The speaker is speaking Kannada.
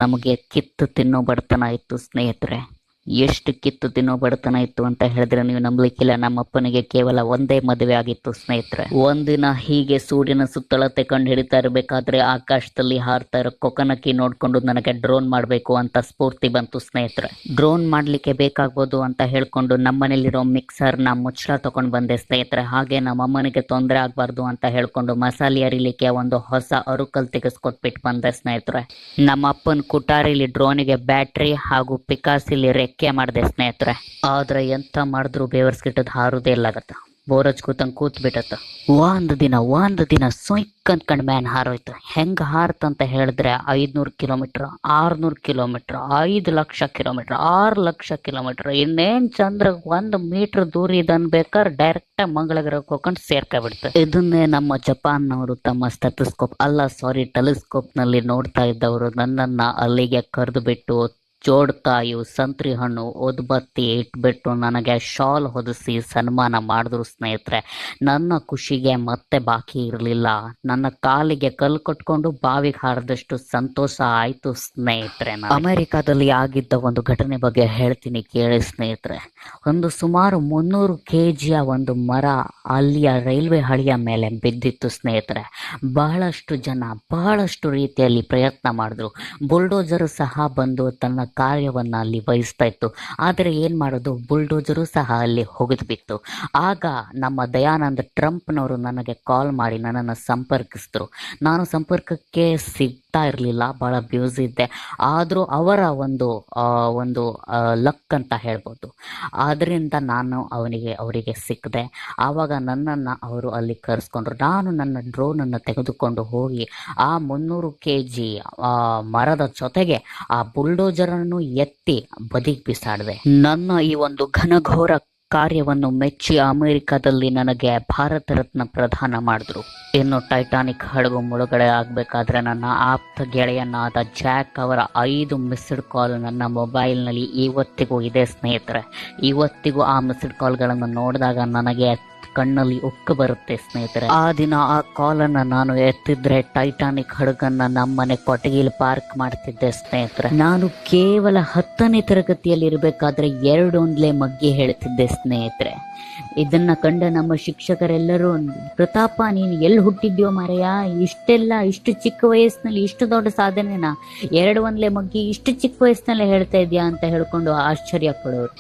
ನಮಗೆ ಕಿತ್ತು ತಿನ್ನೋ ಬಡತನ ಇತ್ತು ಸ್ನೇಹಿತರೆ. ಎಷ್ಟು ಕಿತ್ತು ತಿನ್ನೋ ಬಡತನ ಇತ್ತು ಅಂತ ಹೇಳಿದ್ರೆ ನೀವು ನಂಬಲಿಕ್ಕಿಲ್ಲ. ನಮ್ಮಪ್ಪನಿಗೆ ಕೇವಲ ಒಂದೇ ಮದುವೆ ಆಗಿತ್ತು ಸ್ನೇಹಿತರೆ. ಒಂದಿನ ಹೀಗೆ ಸೂರ್ಯನ ಸುತ್ತಳತೆ ಕಂಡು ಹಿಡಿತಾ ಇರಬೇಕಾದ್ರೆ ಆಕಾಶದಲ್ಲಿ ಹಾರ್ತಾ ಇರೋ ಕೊಕನಕ್ಕಿ ನೋಡ್ಕೊಂಡು ನನಗೆ ಡ್ರೋನ್ ಮಾಡಬೇಕು ಅಂತ ಸ್ಫೂರ್ತಿ ಬಂತು ಸ್ನೇಹಿತರೆ. ಡ್ರೋನ್ ಮಾಡ್ಲಿಕ್ಕೆ ಬೇಕಾಗ್ಬೋದು ಅಂತ ಹೇಳ್ಕೊಂಡು ನಮ್ಮನೇಲಿರೋ ಮಿಕ್ಸರ್ನ ಮುಚ್ಚಳ ತಗೊಂಡು ಬಂದೆ ಸ್ನೇಹಿತರೆ. ಹಾಗೆ ನಮ್ಮಮ್ಮನಿಗೆ ತೊಂದರೆ ಆಗ್ಬಾರ್ದು ಅಂತ ಹೇಳ್ಕೊಂಡು ಮಸಾಲೆ ಅರಿಲಿಕ್ಕೆ ಒಂದು ಹೊಸ ಅರುಕಲ್ ತೆಗೆಸ್ಕೊಟ್ಬಿಟ್ಟು ಬಂದೆ ಸ್ನೇಹಿತರೆ. ನಮ್ಮ ಅಪ್ಪನ ಕುಟಾರಿಲಿ ಡ್ರೋನಿಗೆ ಬ್ಯಾಟ್ರಿ ಹಾಗೂ ಪಿಕಾಸಿಲಿ ರೆಕ್ಕೆ ಮಾಡಿದೆ ಸ್ನೇಹಿತರೆ. ಆದ್ರೆ ಎಂತ ಮಾಡಿದ್ರು ಬೇವರ್ಸ್ಗಿಟ್ಟದ್ ಹಾರುದೇ ಇಲ್ಲಾಗತ್ತ. ಬೋರಜ್ ಕೂತಂಗ್ ಕೂತ್ ಬಿಟ್ಟತ್ತ. ಒಂದು ದಿನ ಸೊಯ್ಕ್ ಅಂದ್ಕೊಂಡ್ ಮ್ಯಾನ್ ಹಾರೋಯ್ತು. ಹೆಂಗ್ ಹಾರ್ತಂತ ಹೇಳಿದ್ರೆ 500 kilometre, 600 kilometre, 5 lakh kilometre, 6 lakh kilometre, ಇನ್ನೇನ್ ಚಂದ್ರ 1 ಮೀಟರ್ ದೂರ ಇದನ್ ಬೇಕಾದ್ರೆ ಡೈರೆಕ್ಟ್ ಮಂಗಳಗ್ರಹಕ್ಕೆ ಹೋಗ್ಕೊಂಡು ಸೇರ್ಕೊಂಡ್ಬಿಡ್ತು. ಇದನ್ನೇ ನಮ್ಮ ಜಪಾನ್ನವರು ತಮ್ಮ ಸ್ಟೆಥೋಸ್ಕೋಪ್ ಟೆಲಿಸ್ಕೋಪ್ ನಲ್ಲಿ ನೋಡ್ತಾ ಇದ್ದವರು ನನ್ನನ್ನ ಅಲ್ಲಿಗೆ ಕರೆದು ಬಿಟ್ಟು ಜೋಡ್ಕಾಯು, ಸಂತ್ರಿ ಹಣ್ಣು, ಉದ್ಬತ್ತಿ ಇಟ್ಬಿಟ್ಟು ನನಗೆ ಶಾಲ್ ಹೊದಿಸಿ ಸನ್ಮಾನ ಮಾಡಿದ್ರು ಸ್ನೇಹಿತರೆ. ನನ್ನ ಖುಷಿಗೆ ಮತ್ತೆ ಬಾಕಿ ಇರಲಿಲ್ಲ. ನನ್ನ ಕಾಲಿಗೆ ಕಲ್ಲು ಕಟ್ಕೊಂಡು ಬಾವಿಗೆ ಹಾರದಷ್ಟು ಸಂತೋಷ ಆಯ್ತು ಸ್ನೇಹಿತರೆ. ಅಮೆರಿಕಾದಲ್ಲಿ ಆಗಿದ್ದ ಒಂದು ಘಟನೆ ಬಗ್ಗೆ ಹೇಳ್ತೀನಿ ಕೇಳಿ ಸ್ನೇಹಿತರೆ. ಒಂದು ಸುಮಾರು 300 kg ಒಂದು ಮರ ಅಲ್ಲಿಯ ರೈಲ್ವೆ ಹಳಿಯ ಮೇಲೆ ಬಿದ್ದಿತ್ತು ಸ್ನೇಹಿತರೆ. ಬಹಳಷ್ಟು ಜನ ಬಹಳಷ್ಟು ರೀತಿಯಲ್ಲಿ ಪ್ರಯತ್ನ ಮಾಡಿದ್ರು. ಬುಲ್ಡೋಜರ್ ಸಹ ಬಂದು ತನ್ನ ಕಾರ್ಯವನ್ನ ಅಲ್ಲಿ ವಹಿಸ್ತಾ ಇತ್ತು. ಆದರೆ ಏನ್ ಮಾಡೋದು, ಬುಲ್ಡೋಜರು ಸಹ ಅಲ್ಲಿ ಹೋಗಿದ್ ಬಿತ್ತು. ಆಗ ನಮ್ಮ ದಯಾನಂದ್ ಟ್ರಂಪ್ನವರು ನನಗೆ ಕಾಲ್ ಮಾಡಿ ನನ್ನನ್ನು ಸಂಪರ್ಕಿಸಿದ್ರು. ನಾನು ಸಂಪರ್ಕಕ್ಕೆ ಸಿಗ್ತಾ ಇರಲಿಲ್ಲ, ಬಹಳ ಬ್ಯೂಸಿ ಇದ್ದೆ. ಆದರೂ ಅವರ ಒಂದು ಲಕ್ ಅಂತ ಹೇಳ್ಬೋದು. ಆದ್ರಿಂದ ನಾನು ಅವರಿಗೆ ಸಿಕ್ಕದೆ. ಆವಾಗ ನನ್ನನ್ನು ಅವರು ಅಲ್ಲಿ ಕರೆಸ್ಕೊಂಡ್ರು. ನಾನು ನನ್ನ ಡ್ರೋನನ್ನು ತೆಗೆದುಕೊಂಡು ಹೋಗಿ ಆ 300 kg ಮರದ ಜೊತೆಗೆ ಆ ಬುಲ್ಡೋಜರ್ ಎತ್ತಿ ಬದಿಗೆ ಬಿಸಾಡಿದೆ. ನನ್ನ ಈ ಒಂದು ಘನಘೋರ ಕಾರ್ಯವನ್ನು ಮೆಚ್ಚಿ ಅಮೆರಿಕದಲ್ಲಿ ನನಗೆ ಭಾರತ ರತ್ನ ಪ್ರದಾನ ಮಾಡಿದ್ರು. ಇನ್ನು ಟೈಟಾನಿಕ್ ಹಡಗು ಮುಳುಗಡೆ ಆಗಬೇಕಾದ್ರೆ ನನ್ನ ಆಪ್ತ ಗೆಳೆಯನಾದ ಜಾಕ್ ಅವರ 5 ಮಿಸ್ಡ್ ಕಾಲ್ ನನ್ನ ಮೊಬೈಲ್ನಲ್ಲಿ ಇವತ್ತಿಗೂ ಇದೆ ಸ್ನೇಹಿತರೆ. ಇವತ್ತಿಗೂ ಆ ಮಿಸ್ಡ್ ಕಾಲ್ಗಳನ್ನು ನೋಡಿದಾಗ ನನಗೆ ಕಣ್ಣಲ್ಲಿ ಉಕ್ಕು ಬರುತ್ತೆ ಸ್ನೇಹಿತರೆ. ಆ ದಿನ ಆ ಕಾಲನ್ನು ನಾನು ಎತ್ತಿದ್ರೆ ಟೈಟಾನಿಕ್ ಹಡಗನ್ನ ನಮ್ಮನೆ ಕೊಟಗಿಲಿ ಪಾರ್ಕ್ ಮಾಡ್ತಿದ್ದೆ ಸ್ನೇಹಿತರೆ. ನಾನು ಕೇವಲ 10ನೇ ತರಗತಿಯಲ್ಲಿ ಇರಬೇಕಾದ್ರೆ 2 ಒಂದ್ಲೆ ಮಗ್ಗಿ ಹೇಳ್ತಿದ್ದೆ ಸ್ನೇಹಿತರೆ. ಇದನ್ನ ಕಂಡ ನಮ್ಮ ಶಿಕ್ಷಕರೆಲ್ಲರೂ, ಪ್ರತಾಪ ನೀನು ಎಲ್ಲಿ ಹುಟ್ಟಿದ್ಯೋ ಮಾರಯ್ಯ, ಇಷ್ಟು ಚಿಕ್ಕ ವಯಸ್ಸಿನಲ್ಲಿ ಇಷ್ಟು ದೊಡ್ಡ ಸಾಧನೆನ 2 ಒಂದ್ಲೆ ಮಗ್ಗಿ ಇಷ್ಟು ಚಿಕ್ಕ ವಯಸ್ಸಿನಲ್ಲೇ ಹೇಳ್ತಾ ಇದ್ಯಾ ಅಂತ ಹೇಳ್ಕೊಂಡು ಆಶ್ಚರ್ಯ ಪಡೋರು.